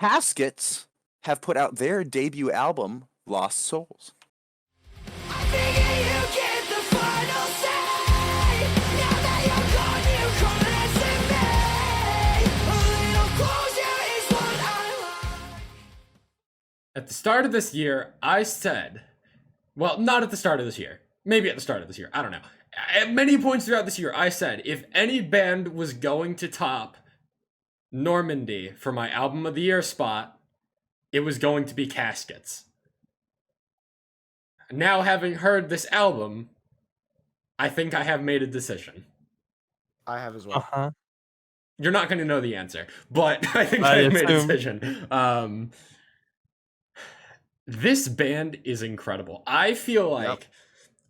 Caskets have put out their debut album, Lost Souls. At the start of this year, I said, well, not at the start of this year, maybe at the start of this year, I don't know. At many points throughout this year, I said if any band was going to top Normandy for my album of the year spot, it was going to be Caskets. Now, having heard this album, I think I have made a decision. I have as well. You're not going to know the answer, but I think I've made a decision. This band is incredible. I feel like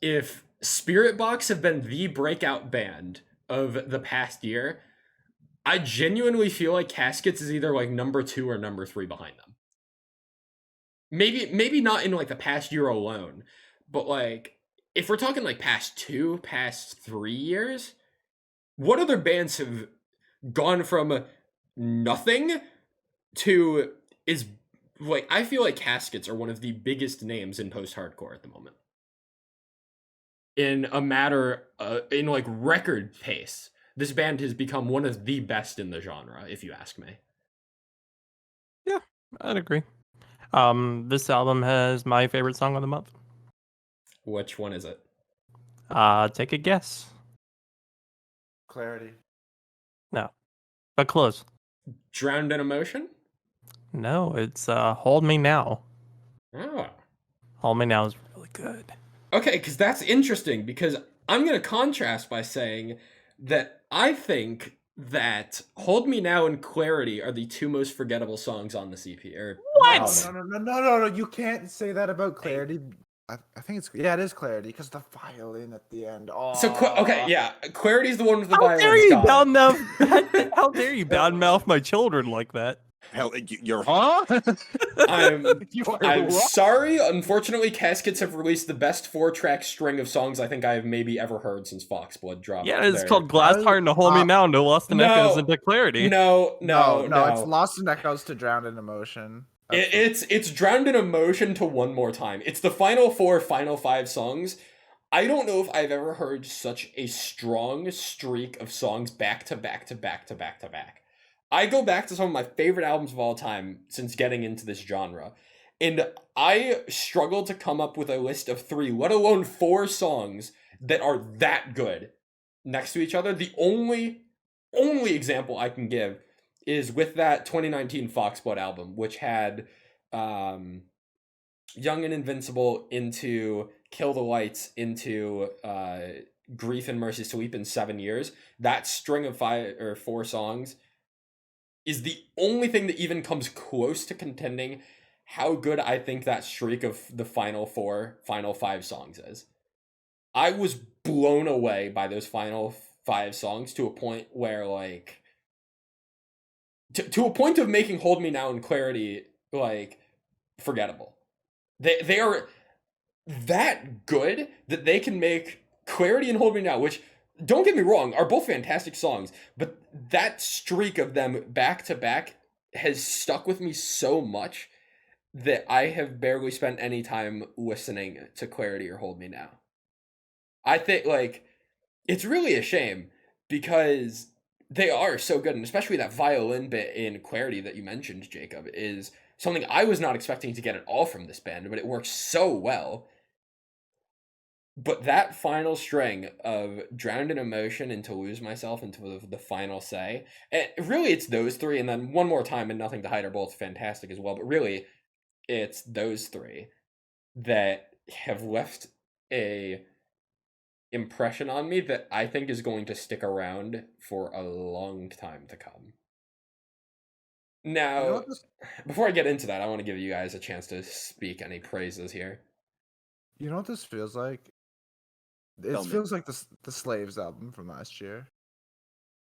if Spirit Box have been the breakout band of the past year, I genuinely feel like Caskets is either like number 2 or number 3 behind them. Maybe not in like the past year alone, but like if we're talking like past 3 years, what other bands have gone from nothing to is like, I feel like Caskets are one of the biggest names in post-hardcore at the moment. In a matter, in like record pace, this band has become one of the best in the genre, if you ask me. Yeah, I'd agree. This album has my favorite song of the month. Which one is it? Take a guess. Clarity. No, but close. Drowned in Emotion? No, it's Hold Me Now. Oh. Hold Me Now is really good. Okay, because that's interesting, because I'm going to contrast by saying that I think that Hold Me Now and Clarity are the 2 most forgettable songs on the CP. What? No, you can't say that about Clarity. I think it is Clarity, because the violin at the end. Oh. So, okay, yeah, Clarity's the one with the How violin. dare you how dare you badmouth my children like that? Hell, you're I'm sorry. Unfortunately, Caskets have released the best 4-track string of songs I think I have maybe ever heard since Foxblood dropped. Yeah, it's called Glass Heart to Hold Me Now, No Lost in Echoes into Clarity. No, it's Lost in Echoes to Drowned in Emotion. It's Drowned in Emotion to One More Time. It's the final 4, final 5 songs. I don't know if I've ever heard such a strong streak of songs back to back to back to back to back. I go back to some of my favorite albums of all time since getting into this genre, and I struggle to come up with a list of 3, let alone 4 songs that are that good next to each other. The only example I can give is with that 2019 Foxblood album, which had Young and Invincible into Kill the Lights into Grief and Mercy Sleep in 7 years. That string of 5 or 4 songs is the only thing that even comes close to contending how good I think that streak of the final 4, final 5 songs is. I was blown away by those final 5 songs to a point where, like, to a point of making Hold Me Now and Clarity, like, forgettable. They are that good that they can make Clarity and Hold Me Now, which, don't get me wrong, are both fantastic songs, but that streak of them back to back has stuck with me so much that I have barely spent any time listening to Clarity or Hold Me Now. I think, like, it's really a shame because they are so good, and especially that violin bit in Clarity that you mentioned, Jacob, is something I was not expecting to get at all from this band, but it works so well. But that final string of Drowned in Emotion and To Lose Myself into the final say, really it's those 3, and then One More Time and Nothing to Hide are both fantastic as well, but really it's those 3 that have left a impression on me that I think is going to stick around for a long time to come. Now, before I get into that, I want to give you guys a chance to speak any praises here. You know what this feels like? It feels like the Slaves album from last year.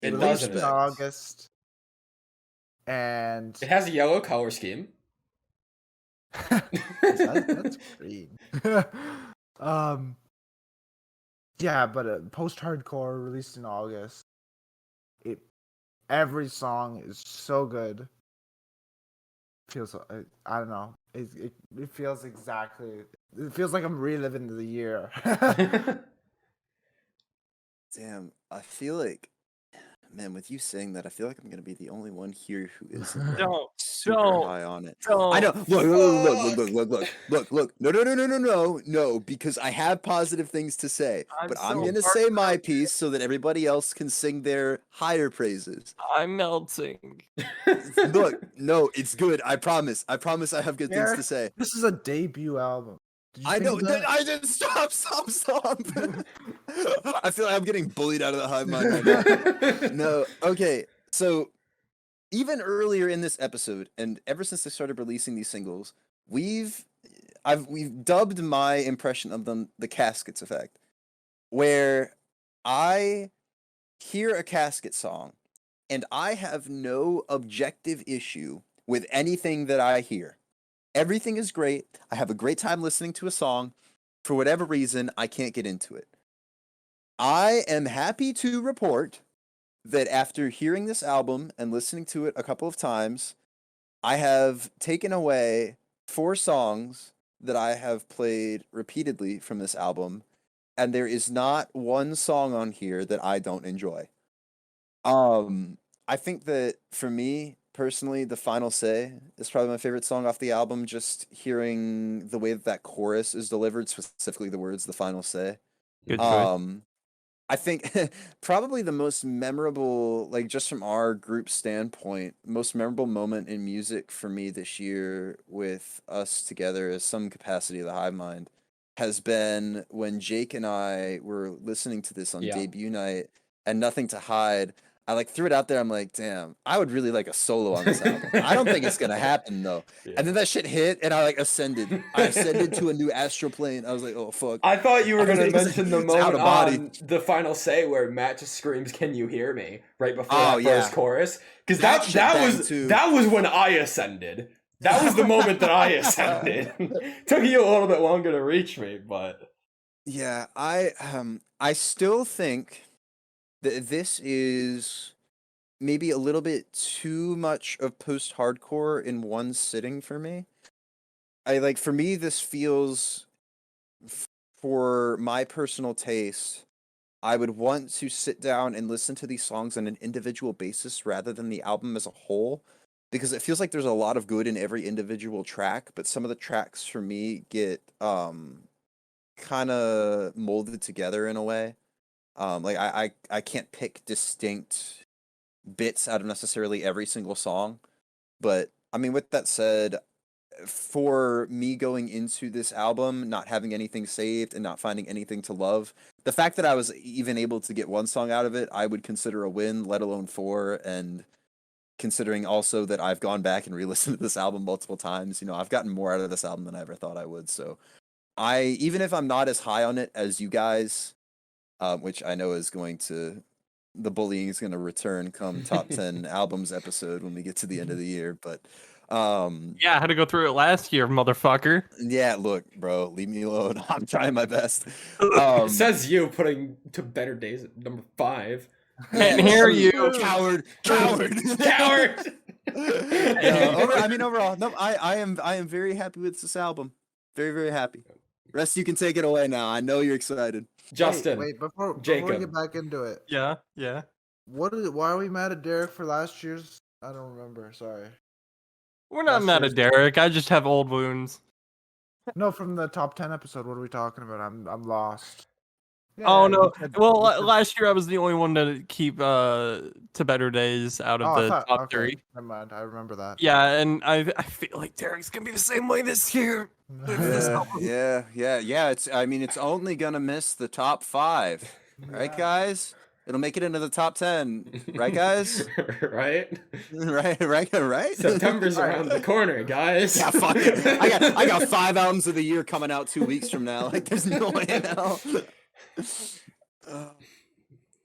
It does in August, and it has a yellow color scheme. That's green. Yeah, but post-hardcore released in August. Every song is so good. feels I don't know. It feels exactly. It feels like I'm reliving the year. Damn, I feel like, man, with you saying that, I feel like I'm gonna be the only one here who isn't like Don't, super don't, high on it. don't. I know. Look. No, because I have positive things to say. I'm But I'm so gonna say my piece so that everybody else can sing their higher praises. I'm melting. Look, no, it's good. I promise. I promise I have good things to Derek, say. this is a debut album. Did you I think know. of that? I just stop. I feel like I'm getting bullied out of the hive mind right now. No, okay. So even earlier in this episode, and ever since they started releasing these singles, we've dubbed my impression of them the Caskets effect, where I hear a Casket song and I have no objective issue with anything that I hear. Everything is great. I have a great time listening to a song. For whatever reason, I can't get into it. I am happy to report that after hearing this album and listening to it a couple of times, I have taken away 4 songs that I have played repeatedly from this album, and there is not one song on here that I don't enjoy. I think that for me personally, The Final Say is probably my favorite song off the album. Just hearing the way that that chorus is delivered, specifically the words "The Final Say." Good choice. I think probably the most memorable, like just from our group standpoint, most memorable moment in music for me this year with us together as some capacity of the hive mind has been when Jake and I were listening to this on Yeah. debut night and Nothing to Hide. I like threw it out there. I'm like, damn, I would really like a solo on this album. I don't think it's gonna happen though. Yeah. And then that shit hit, and I like ascended. I ascended to a new astral plane. I was like, oh fuck. I thought you were going to It's- mention the it's out moment of body. on The Final Say where Matt just screams, "Can you hear me?" right before Oh, that yeah. first chorus. Because That shit banged, was too. that was when I ascended. That was the moment that I ascended. Took you a little bit longer to reach me, but Yeah, I still think that this is maybe a little bit too much of post-hardcore in one sitting for me. For me this feels for my personal taste, I would want to sit down and listen to these songs on an individual basis rather than the album as a whole, because it feels like there's a lot of good in every individual track, but some of the tracks for me get kind of molded together in a way. I can't pick distinct bits out of necessarily every single song, but I mean, with that said, for me going into this album not having anything saved and not finding anything to love, the fact that I was even able to get one song out of it, I would consider a win, let alone 4. And considering also that I've gone back and re-listened to this album multiple times, I've gotten more out of this album than I ever thought I would. So even if I'm not as high on it as you guys, which I know is the bullying is going to return come top 10 albums episode when we get to the end of the year. But Yeah, I had to go through it last year, motherfucker. yeah, look, bro, leave me alone. I'm trying my best. says you putting To Better Days at number 5. Can't hear you. Coward. Coward. Overall, no, I am very happy with this album. Very, very happy. Rest, you can take it away now. I know you're excited. Justin. Wait, before Jacob. we get back into it, Yeah. why are we mad at Derek for last year's? I don't remember. Sorry. We're not Last mad year's- at Derek. I just have old wounds. No, from the top 10 episode. What are we talking about? I'm lost. Oh Yeah, no. you said- Well, you said- last year I was the only one to keep To Better Days out of Oh, I the thought- top okay, 3. Never mind. I remember that. Yeah, and I feel like Derek's gonna be the same way this year. Yeah. It's only gonna miss the top 5, right, Yeah. guys? It'll make it into the top 10, right, guys? Right? right. September's around the corner, guys. Yeah, fuck it. I got 5 albums of the year coming out 2 weeks from now. Like, there's no way in hell.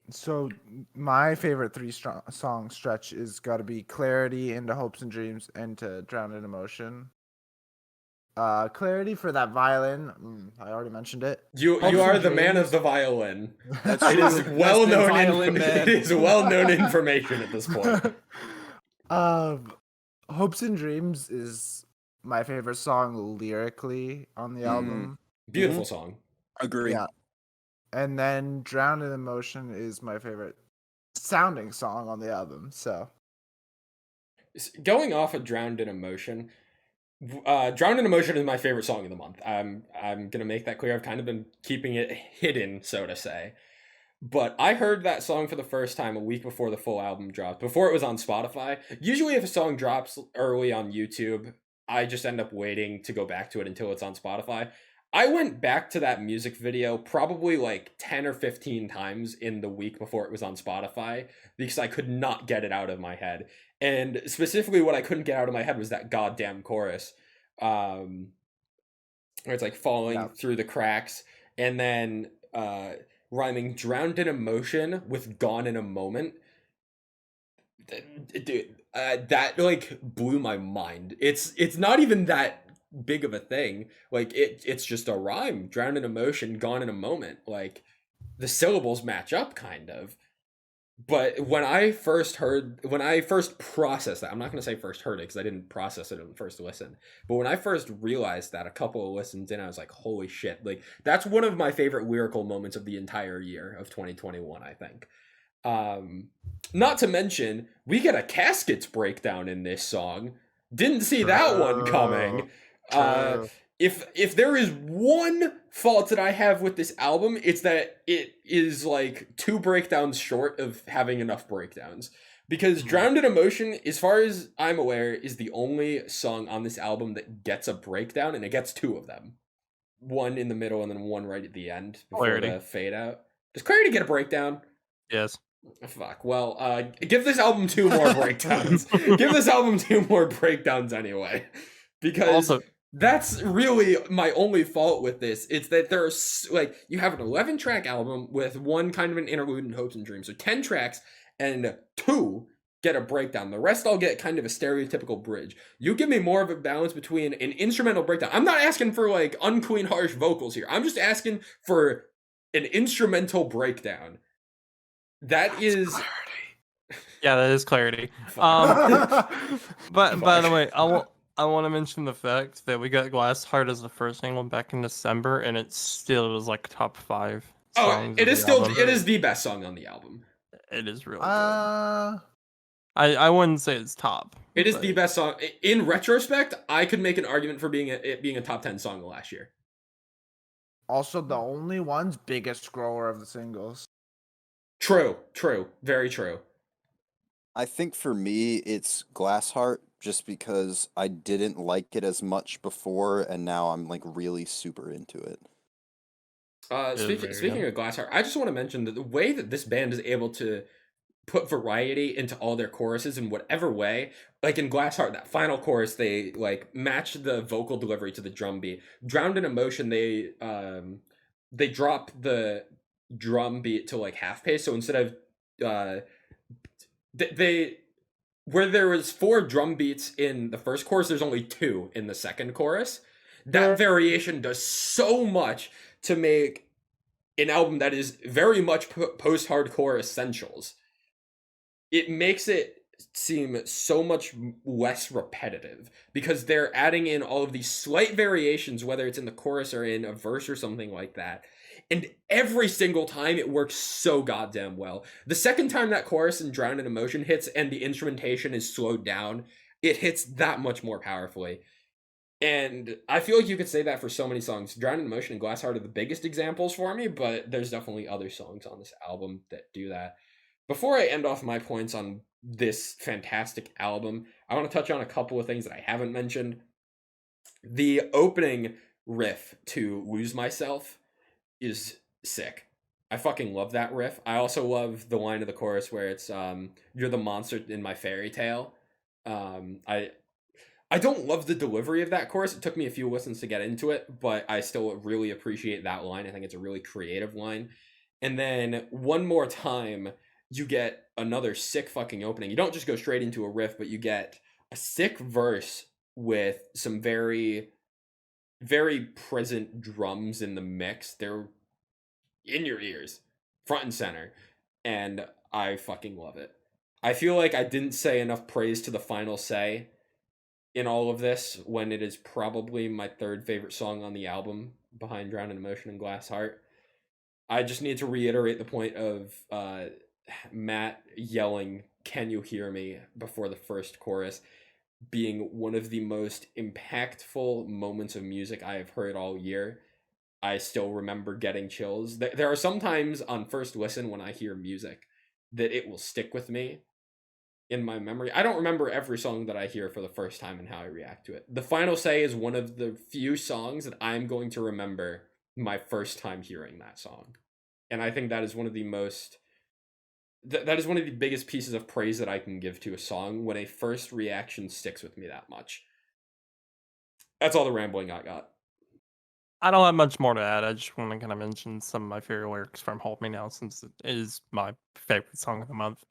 So my favorite 3-song stretch is got to be Clarity, Into Hopes and Dreams, and to Drown in Emotion. Clarity for that violin. I already mentioned it. You Hopes are and the man Dreams. of the violin. That's It is true. well That's the known. violin man. It is well known information at this point. Hopes and Dreams is my favorite song lyrically on the album. Beautiful song. Agree. Yeah. And then Drowned in Emotion is my favorite sounding song on the album. So Going off of Drowned in Emotion, Drowned in Emotion is my favorite song of the month. I'm gonna make that clear. I've kind of been keeping it hidden, so to say. But I heard that song for the first time a week before the full album dropped, before it was on Spotify. Usually, if a song drops early on YouTube, I just end up waiting to go back to it until it's on Spotify. I went back to that music video probably like 10 or 15 times in the week before it was on Spotify because I could not get it out of my head. And specifically, what I couldn't get out of my head was that goddamn chorus. Where it's like falling through the cracks and then rhyming drowned in emotion with gone in a moment. Dude, that like blew my mind. It's not even that big of a thing. Like it's just a rhyme. Drowned in emotion, gone in a moment. Like the syllables match up kind of. But when I first processed that, I'm not going to say first heard it because I didn't process it on the first listen. But when I first realized that a couple of listens in, I was like, holy shit. Like, that's one of my favorite lyrical moments of the entire year of 2021, I think. Not to mention, we get a Caskets breakdown in this song. Didn't see that one coming. If there is one fault that I have with this album, it's that it is like 2 breakdowns short of having enough breakdowns. Because Drowned in Emotion, as far as I'm aware, is the only song on this album that gets a breakdown, and it gets 2 of them. One in the middle and then one right at the end before the fade out. Does Clarity get a breakdown? Yes. Fuck. Well, give this album 2 more breakdowns. Give this album 2 more breakdowns anyway. Because also, that's really my only fault with this. It's that there's like you have an 11-track album with one kind of an interlude in Hopes and Dreams. So 10 tracks and 2 get a breakdown. The rest all get kind of a stereotypical bridge. You give me more of a balance between an instrumental breakdown. I'm not asking for like unclean harsh vocals here. I'm just asking for an instrumental breakdown. That's clarity. Yeah, that is clarity. But by the way, I want to mention the fact that we got Glass Heart as the first single back in December, and it still was like top 5 songs. Oh, it is still album. It is the best song on the album. It is really good. I wouldn't say it's top. It is the best song. In retrospect, I could make an argument for it being a top 10 song last year. Also, the only one's biggest grower of the singles. True, very true. I think for me, it's Glass Heart, just because I didn't like it as much before, and now I'm like really super into it. Speaking of Glass Heart, I just want to mention that the way that this band is able to put variety into all their choruses in whatever way, like in Glass Heart, that final chorus, they like match the vocal delivery to the drum beat. Drowned in Emotion, they drop the drum beat to like half pace, so instead of they where there was 4 drum beats in the first chorus, there's only 2 in the second chorus. That variation does so much to make an album that is very much post-hardcore essentials. It makes it seem so much less repetitive because they're adding in all of these slight variations, whether it's in the chorus or in a verse or something like that. And every single time it works so goddamn well. The second time that chorus in Drowned in Emotion hits and the instrumentation is slowed down, it hits that much more powerfully. And I feel like you could say that for so many songs. Drowned in Emotion and Glass Heart are the biggest examples for me, but there's definitely other songs on this album that do that. Before I end off my points on this fantastic album, I want to touch on a couple of things that I haven't mentioned. The opening riff to Lose Myself is sick. I fucking love that riff. I also love the line of the chorus where it's you're the monster in my fairy tale. I don't love the delivery of that chorus. It took me a few listens to get into it, but I still really appreciate that line. I think it's a really creative line. And then one more time, you get another sick fucking opening. You don't just go straight into a riff, but you get a sick verse with some very, very present drums in the mix. They're in your ears, front and center, and I fucking love it. I feel like I didn't say enough praise to the final say in all of this when it is probably my third favorite song on the album behind Drown in Emotion and Glass Heart. I just need to reiterate the point of Matt yelling, "Can you hear me?" before the first chorus being one of the most impactful moments of music I have heard all year. I still remember getting chills. There are some times on first listen when I hear music that it will stick with me in my memory. I don't remember every song that I hear for the first time and how I react to it. The Final Say is one of the few songs that I'm going to remember my first time hearing that song. And I think that is one of the most that is one of the biggest pieces of praise that I can give to a song when a first reaction sticks with me that much. That's all the rambling I got. I don't have much more to add. I just want to kind of mention some of my favorite lyrics from Hold Me Now, since it is my favorite song of the month.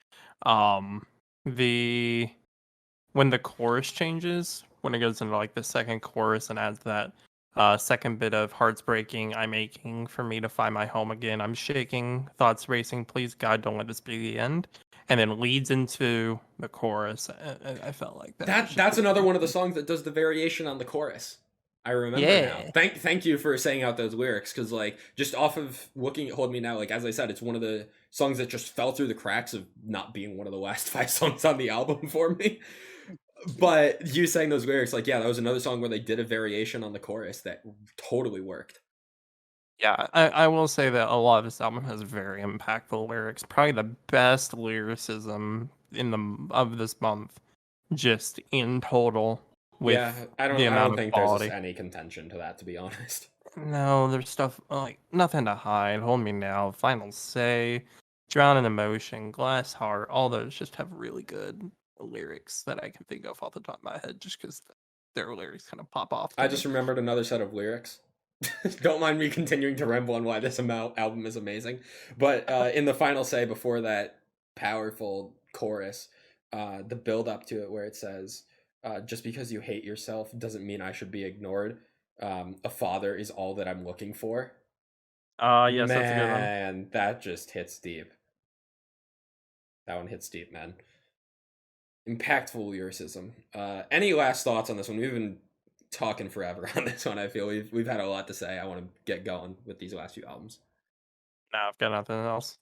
The when the chorus changes, when it goes into like the second chorus and adds that second bit of hearts breaking, I'm aching for me to find my home again. I'm shaking, thoughts racing. Please God, don't let this be the end. And then leads into the chorus. I felt like That's another one of the songs that does the variation on the chorus. I remember now. Yeah. Thank you for saying out those lyrics, because like just off of looking at Hold Me Now, like as I said, it's one of the songs that just fell through the cracks of not being one of the last 5 songs on the album for me. But you saying those lyrics, like, yeah, that was another song where they did a variation on the chorus that totally worked. Yeah, I will say that a lot of this album has very impactful lyrics. Probably the best lyricism of this month, just in total, with Yeah, I the don't amount of think there's quality. any contention to that, to be honest. No, there's stuff like Nothing to Hide, Hold Me Now, Final Say, Drown in Emotion, Glass Heart. All those just have really good lyrics that I can think of off the top of my head, just because their lyrics kind of pop off to I me. just remembered another set of lyrics. Don't mind me continuing to ramble on why this album is amazing. But in the final say before that powerful chorus, the build up to it where it says, just because you hate yourself doesn't mean I should be ignored. A father is all that I'm looking for. Yes, that's a good one. Man, that just hits deep. That one hits deep, man. Impactful lyricism. Any last thoughts on this one? We've been talking forever on this one. I feel we've had a lot to say. I want to get going with these last few albums. No, I've got nothing else.